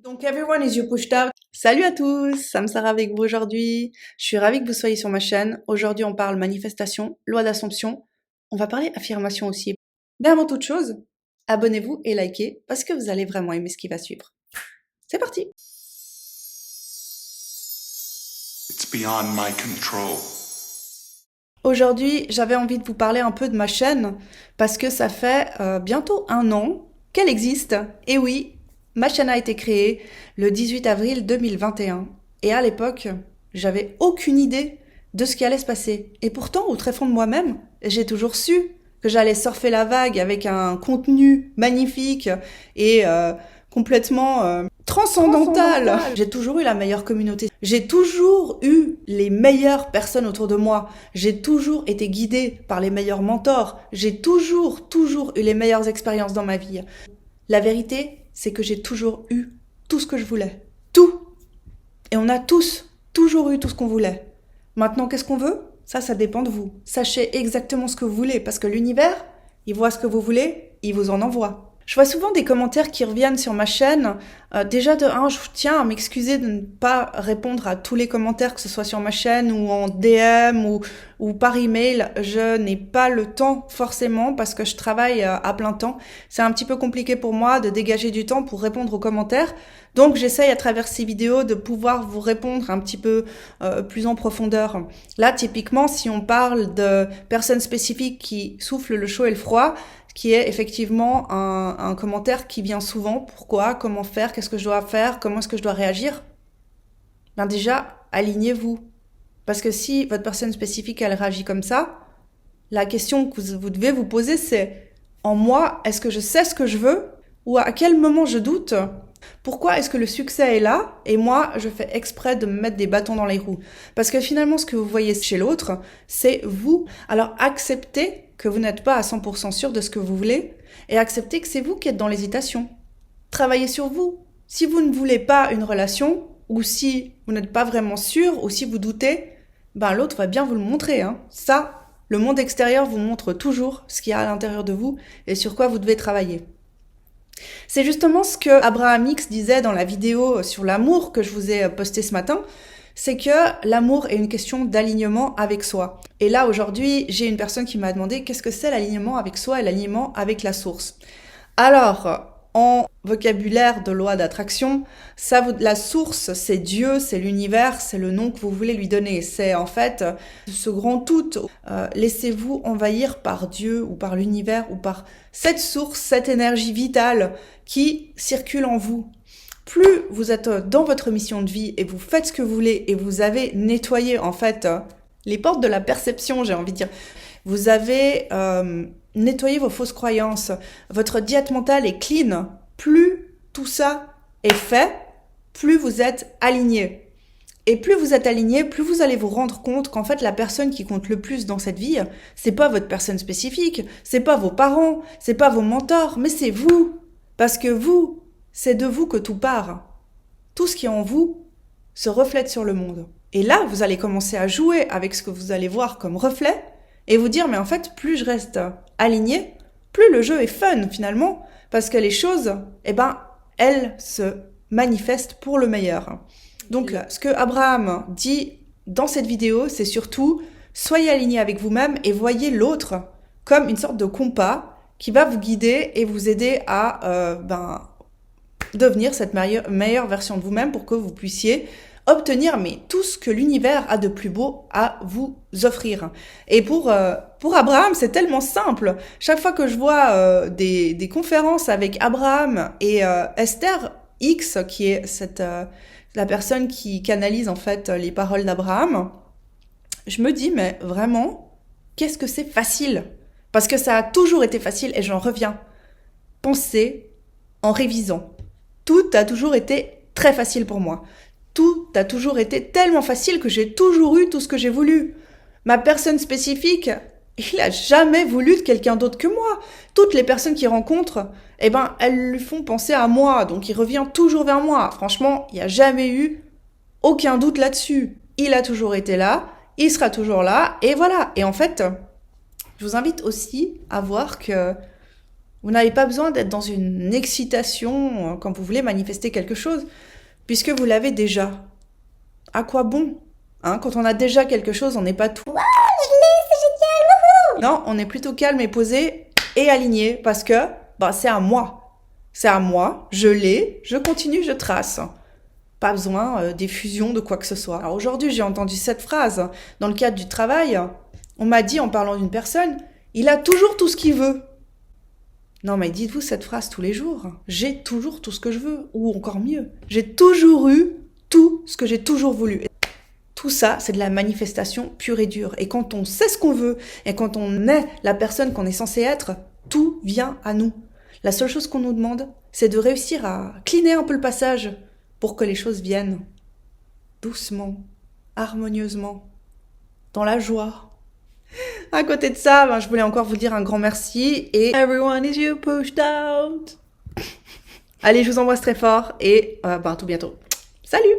Donc, everyone is you pushed out. Salut à tous, Sam Sarah avec vous aujourd'hui. Je suis ravie que vous soyez sur ma chaîne. Aujourd'hui, on parle manifestation, loi d'Assomption. On va parler affirmation aussi. Mais avant toute chose, abonnez-vous et likez parce que vous allez vraiment aimer ce qui va suivre. C'est parti. It's beyond my control. Aujourd'hui, j'avais envie de vous parler un peu de ma chaîne parce que ça fait bientôt 1 an qu'elle existe. Et oui, ma chaîne a été créée le 18 avril 2021. Et à l'époque, j'avais aucune idée de ce qui allait se passer. Et pourtant, au très fond de moi-même, j'ai toujours su que j'allais surfer la vague avec un contenu magnifique et complètement transcendantal. J'ai toujours eu la meilleure communauté. J'ai toujours eu les meilleures personnes autour de moi. J'ai toujours été guidée par les meilleurs mentors. J'ai toujours eu les meilleures expériences dans ma vie. La vérité, c'est que j'ai toujours eu tout ce que je voulais. Tout. Et on a tous, toujours eu tout ce qu'on voulait. Maintenant, qu'est-ce qu'on veut ? Ça dépend de vous. Sachez exactement ce que vous voulez, parce que l'univers, il voit ce que vous voulez, il vous en envoie. Je vois souvent des commentaires qui reviennent sur ma chaîne. Déjà de 1, je tiens à m'excuser de ne pas répondre à tous les commentaires, que ce soit sur ma chaîne ou en DM ou par email. Je n'ai pas le temps forcément parce que je travaille à plein temps. C'est un petit peu compliqué pour moi de dégager du temps pour répondre aux commentaires. Donc j'essaye à travers ces vidéos de pouvoir vous répondre un petit peu plus en profondeur. Là, typiquement, si on parle de personnes spécifiques qui soufflent le chaud et le froid, qui est effectivement un commentaire qui vient souvent. Pourquoi ? Comment faire ? Qu'est-ce que je dois faire ? Comment est-ce que je dois réagir ? Ben déjà, alignez-vous. Parce que si votre personne spécifique, elle réagit comme ça, la question que vous devez vous poser, c'est en moi, est-ce que je sais ce que je veux ? Ou à quel moment je doute ? Pourquoi est-ce que le succès est là et moi, je fais exprès de me mettre des bâtons dans les roues ? Parce que finalement, ce que vous voyez chez l'autre, c'est vous. Alors acceptez que vous n'êtes pas à 100% sûr de ce que vous voulez et acceptez que c'est vous qui êtes dans l'hésitation. Travaillez sur vous. Si vous ne voulez pas une relation ou si vous n'êtes pas vraiment sûr ou si vous doutez, ben l'autre va bien vous le montrer. Ça, le monde extérieur vous montre toujours ce qu'il y a à l'intérieur de vous et sur quoi vous devez travailler. C'est justement ce que Abraham Hicks disait dans la vidéo sur l'amour que je vous ai postée ce matin, c'est que l'amour est une question d'alignement avec soi. Et là, aujourd'hui, j'ai une personne qui m'a demandé qu'est-ce que c'est l'alignement avec soi et l'alignement avec la source. Alors, en vocabulaire de loi d'attraction, la source, c'est Dieu, c'est l'univers, c'est le nom que vous voulez lui donner. C'est en fait ce grand tout. Laissez-vous envahir par Dieu ou par l'univers ou par cette source, cette énergie vitale qui circule en vous. Plus vous êtes dans votre mission de vie et vous faites ce que vous voulez et vous avez nettoyé en fait les portes de la perception, j'ai envie de dire. Vous avez nettoyé vos fausses croyances. Votre diète mentale est clean. Plus tout ça est fait, plus vous êtes aligné. Et plus vous êtes aligné, plus vous allez vous rendre compte qu'en fait la personne qui compte le plus dans cette vie, c'est pas votre personne spécifique, c'est pas vos parents, c'est pas vos mentors, mais c'est vous. Parce que vous, c'est de vous que tout part. Tout ce qui est en vous se reflète sur le monde. Et là, vous allez commencer à jouer avec ce que vous allez voir comme reflet et vous dire, mais en fait, plus je reste aligné, plus le jeu est fun finalement, parce que les choses, elles se manifestent pour le meilleur. Donc, ce que Abraham dit dans cette vidéo, c'est surtout, soyez aligné avec vous-même et voyez l'autre comme une sorte de compas qui va vous guider et vous aider à devenir cette meilleure version de vous-même pour que vous puissiez obtenir tout ce que l'univers a de plus beau à vous offrir. Et pour Abraham, c'est tellement simple. Chaque fois que je vois des conférences avec Abraham et Esther X, qui est la personne qui canalise en fait les paroles d'Abraham, je me dis, mais vraiment, qu'est-ce que c'est facile ? Parce que ça a toujours été facile et j'en reviens. Pensez en révisant. Tout a toujours été très facile pour moi. Tout a toujours été tellement facile que j'ai toujours eu tout ce que j'ai voulu. Ma personne spécifique, il a jamais voulu de quelqu'un d'autre que moi. Toutes les personnes qu'il rencontre, elles lui font penser à moi, donc il revient toujours vers moi. Franchement, il n'y a jamais eu aucun doute là-dessus. Il a toujours été là, il sera toujours là, et voilà. Et en fait, je vous invite aussi à voir que Vous n'avez pas besoin d'être dans une excitation quand vous voulez manifester quelque chose, puisque vous l'avez déjà. À quoi bon? Quand on a déjà quelque chose, on n'est pas tout. Waouh, je l'ai, c'est génial! Wouhou! Non, on est plutôt calme et posé et aligné, parce que c'est à moi. C'est à moi, je l'ai, je continue, je trace. Pas besoin d'effusion de quoi que ce soit. Alors aujourd'hui, j'ai entendu cette phrase dans le cadre du travail. On m'a dit, en parlant d'une personne, il a toujours tout ce qu'il veut. Non, mais dites-vous cette phrase tous les jours. J'ai toujours tout ce que je veux. Ou encore mieux, j'ai toujours eu tout ce que j'ai toujours voulu. Tout ça, c'est de la manifestation pure et dure. Et quand on sait ce qu'on veut, et quand on est la personne qu'on est censé être, tout vient à nous. La seule chose qu'on nous demande, c'est de réussir à cleaner un peu le passage pour que les choses viennent. Doucement, harmonieusement, dans la joie. À côté de ça, je voulais encore vous dire un grand merci et everyone is you pushed out. Allez, je vous embrasse très fort et à tout bientôt. Salut!